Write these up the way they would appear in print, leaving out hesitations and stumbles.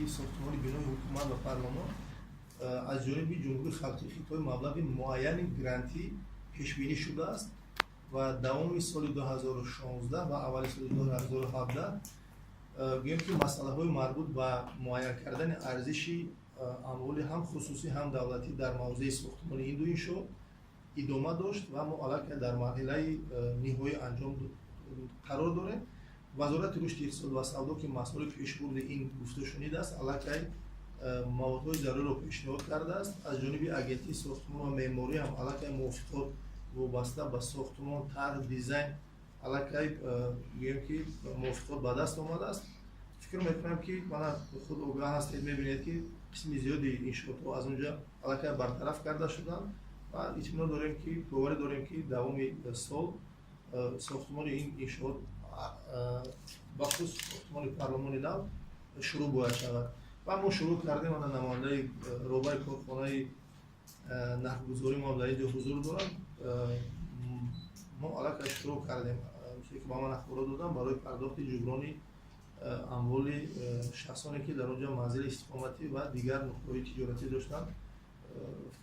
ساختمان بینای حکومت و پارلمان از جانب جمهوری خلقی خطای مبلغ معین گرانتی پیش بینی شده است و دوام سال 2016 و اول سال 2017 گویم که مسئله های مربوط به معین کردن ارزش اموال هم خصوصی هم دولتی در موضع ساختمان این دو انشاء ادامه داشت و ما الان در مرحله نهایی انجام قرار داریم. وزارت رشد اقتصاد و سودا که مسئول پیشبرد این گفته شنیده است الان موادهای ضروری را پیشنهاد کرده است. از جانب اگنتی ساختمان و معماری هم الان موافقات وابسته به ساختمان طرح دیزاین الان گویم که موافقات به دست آمده است. فکر میکنم که من خود آگاه هستید میبینید که قسم زیادی انشاءات ها از اونجا الان برطرف کرده شدن و اطمینان داریم که باور داریم که دوام سال ساختمان این انشاءات بخصوص ساختمان پارلمان نو شروع باید شود و ما شروع کردیم. من نماینده روبای کارخانه نقدگذاری ما در اینجا حضور دارم. ما الان شروع کردیم که با من اخبارات دادم برای پرداخت جبرانی اموال شخصانی که در اونجا منزل استقامتی و دیگر نقطه‌های تجارتی داشتن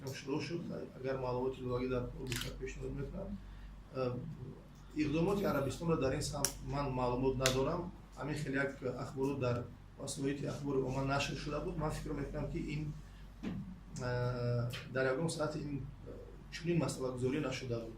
فکرم شروع شد. اگر معلومات لازم در بیشتر پیشنهاد میکنم. اقدامات عربستان را در این سمت من معلومات ندارم. همین خیلی یک اخبارات در وسایل اخبار عمومی نشر شده بود. من فکر میکنم که این در یگان ساعت این چنین مسئله گذاری نشده بود.